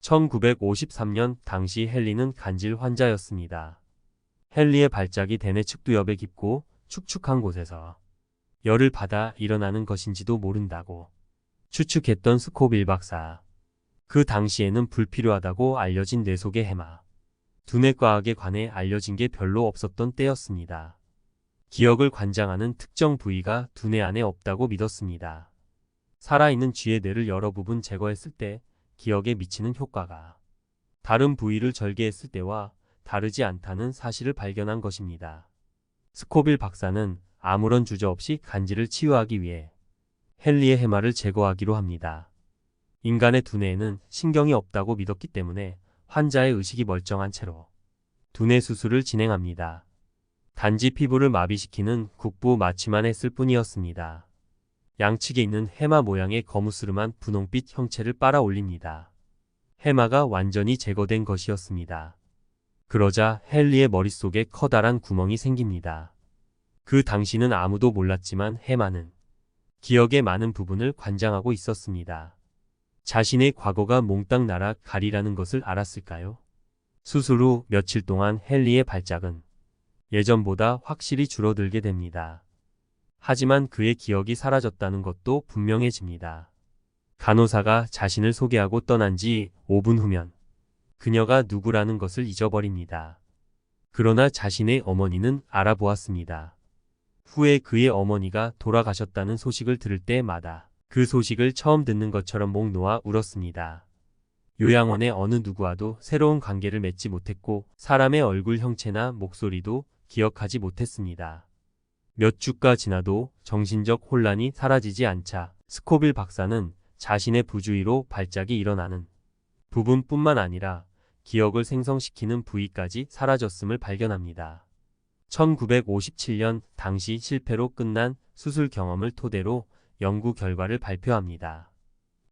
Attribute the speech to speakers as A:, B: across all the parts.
A: 1953년 당시 헨리는 간질 환자였습니다. 헨리의 발작이 대뇌 측두엽에 깊고 축축한 곳에서 열을 받아 일어나는 것인지도 모른다고 추측했던 스코빌 박사. 그 당시에는 불필요하다고 알려진 뇌 속의 해마, 두뇌과학에 관해 알려진 게 별로 없었던 때였습니다. 기억을 관장하는 특정 부위가 두뇌 안에 없다고 믿었습니다. 살아있는 쥐의 뇌를 여러 부분 제거했을 때 기억에 미치는 효과가 다른 부위를 절개했을 때와 다르지 않다는 사실을 발견한 것입니다. 스코빌 박사는 아무런 주저없이 간질을 치유하기 위해 헨리의 해마를 제거하기로 합니다. 인간의 두뇌에는 신경이 없다고 믿었기 때문에 환자의 의식이 멀쩡한 채로 두뇌 수술을 진행합니다. 단지 피부를 마비시키는 국부 마취만 했을 뿐이었습니다. 양측에 있는 해마 모양의 거무스름한 분홍빛 형체를 빨아 올립니다. 해마가 완전히 제거된 것이었습니다. 그러자 헨리의 머릿속에 커다란 구멍이 생깁니다. 그 당시는 아무도 몰랐지만 해마는 기억의 많은 부분을 관장하고 있었습니다. 자신의 과거가 몽땅 날아가리라는 것을 알았을까요? 수술 후 며칠 동안 헨리의 발작은 예전보다 확실히 줄어들게 됩니다. 하지만 그의 기억이 사라졌다는 것도 분명해집니다. 간호사가 자신을 소개하고 떠난 지 5분 후면 그녀가 누구라는 것을 잊어버립니다. 그러나 자신의 어머니는 알아보았습니다. 후에 그의 어머니가 돌아가셨다는 소식을 들을 때마다 그 소식을 처음 듣는 것처럼 목 놓아 울었습니다. 요양원의 어느 누구와도 새로운 관계를 맺지 못했고 사람의 얼굴 형체나 목소리도 기억하지 못했습니다. 몇 주가 지나도 정신적 혼란이 사라지지 않자 스코빌 박사는 자신의 부주의로 발작이 일어나는 부분뿐만 아니라 기억을 생성시키는 부위까지 사라졌음을 발견합니다. 1957년 당시 실패로 끝난 수술 경험을 토대로 연구 결과를 발표합니다.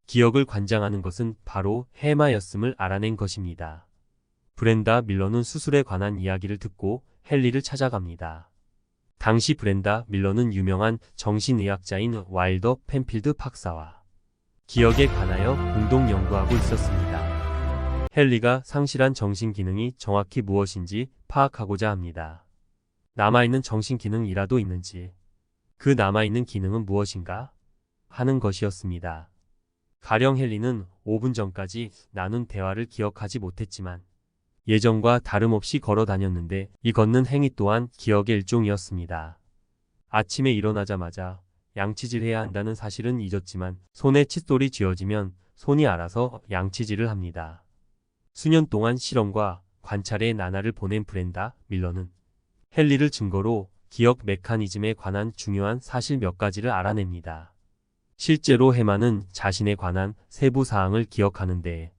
A: 기억을 관장하는 것은 바로 해마였음을 알아낸 것입니다. 브렌다 밀러는 수술에 관한 이야기를 듣고 헨리를 찾아갑니다. 당시 브렌다 밀러는 유명한 정신의학자인 와일더 펜필드 박사와 기억에 관하여 공동 연구하고 있었습니다. 헨리가 상실한 정신기능이 정확히 무엇인지 파악하고자 합니다. 남아있는 정신기능이라도 있는지, 그 남아있는 기능은 무엇인가 하는 것이었습니다. 가령 헨리는 5분 전까지 나눈 대화를 기억하지 못했지만 예전과 다름없이 걸어 다녔는데 이 걷는 행위 또한 기억의 일종이었습니다. 아침에 일어나자마자 양치질해야 한다는 사실은 잊었지만 손에 칫솔이 쥐어지면 손이 알아서 양치질을 합니다. 수년 동안 실험과 관찰의 나날을 보낸 브렌다 밀러는 헨리를 증거로 기억 메커니즘에 관한 중요한 사실 몇 가지를 알아냅니다. 실제로 해마는 자신에 관한 세부 사항을 기억하는 데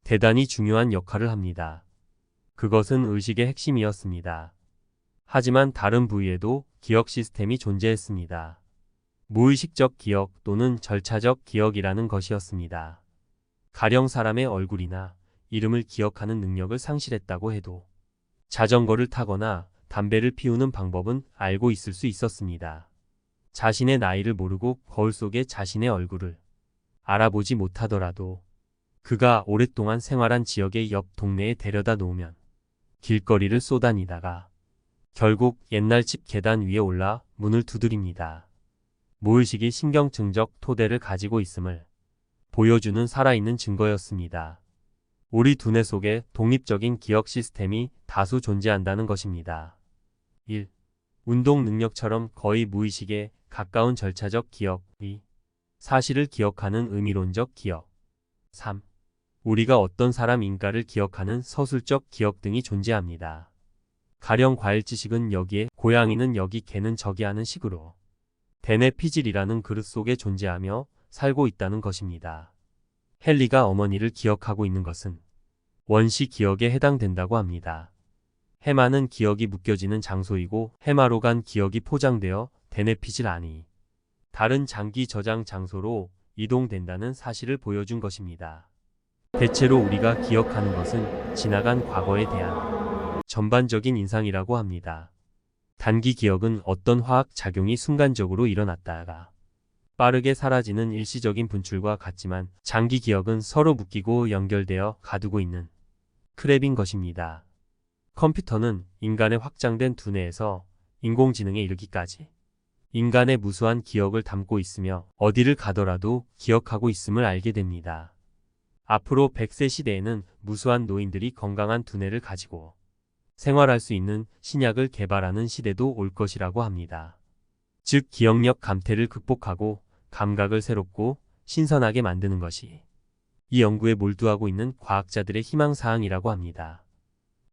A: 대단히 중요한 역할을 합니다. 그것은 의식의 핵심이었습니다. 하지만 다른 부위에도 기억 시스템이 존재했습니다. 무의식적 기억 또는 절차적 기억이라는 것이었습니다. 가령 사람의 얼굴이나 이름을 기억하는 능력을 상실했다고 해도 자전거를 타거나 담배를 피우는 방법은 알고 있을 수 있었습니다. 자신의 나이를 모르고 거울 속에 자신의 얼굴을 알아보지 못하더라도 그가 오랫동안 생활한 지역의 옆 동네에 데려다 놓으면 길거리를 쏘다니다가 결국 옛날 집 계단 위에 올라 문을 두드립니다. 무의식이 신경증적 토대를 가지고 있음을 보여주는 살아있는 증거였습니다. 우리 두뇌 속에 독립적인 기억 시스템이 다수 존재한다는 것입니다. 1. 운동 능력처럼 거의 무의식에 가까운 절차적 기억. 2. 사실을 기억하는 의미론적 기억. 3. 우리가 어떤 사람인가를 기억하는 서술적 기억 등이 존재합니다. 가령 과일 지식은 여기에, 고양이는 여기, 개는 저기 하는 식으로 대뇌 피질이라는 그릇 속에 존재하며 살고 있다는 것입니다. 헨리가 어머니를 기억하고 있는 것은 원시 기억에 해당된다고 합니다. 해마는 기억이 묶여지는 장소이고 해마로 간 기억이 포장되어 대뇌 피질 안이 다른 장기 저장 장소로 이동된다는 사실을 보여준 것입니다. 대체로 우리가 기억하는 것은 지나간 과거에 대한 전반적인 인상이라고 합니다. 단기 기억은 어떤 화학 작용이 순간적으로 일어났다가 빠르게 사라지는 일시적인 분출과 같지만 장기 기억은 서로 묶이고 연결되어 가두고 있는 크랩인 것입니다. 컴퓨터는 인간의 확장된 두뇌에서 인공지능에 이르기까지 인간의 무수한 기억을 담고 있으며 어디를 가더라도 기억하고 있음을 알게 됩니다. 앞으로 100세 시대에는 무수한 노인들이 건강한 두뇌를 가지고 생활할 수 있는 신약을 개발하는 시대도 올 것이라고 합니다. 즉 기억력 감퇴를 극복하고 감각을 새롭고 신선하게 만드는 것이 이 연구에 몰두하고 있는 과학자들의 희망사항이라고 합니다.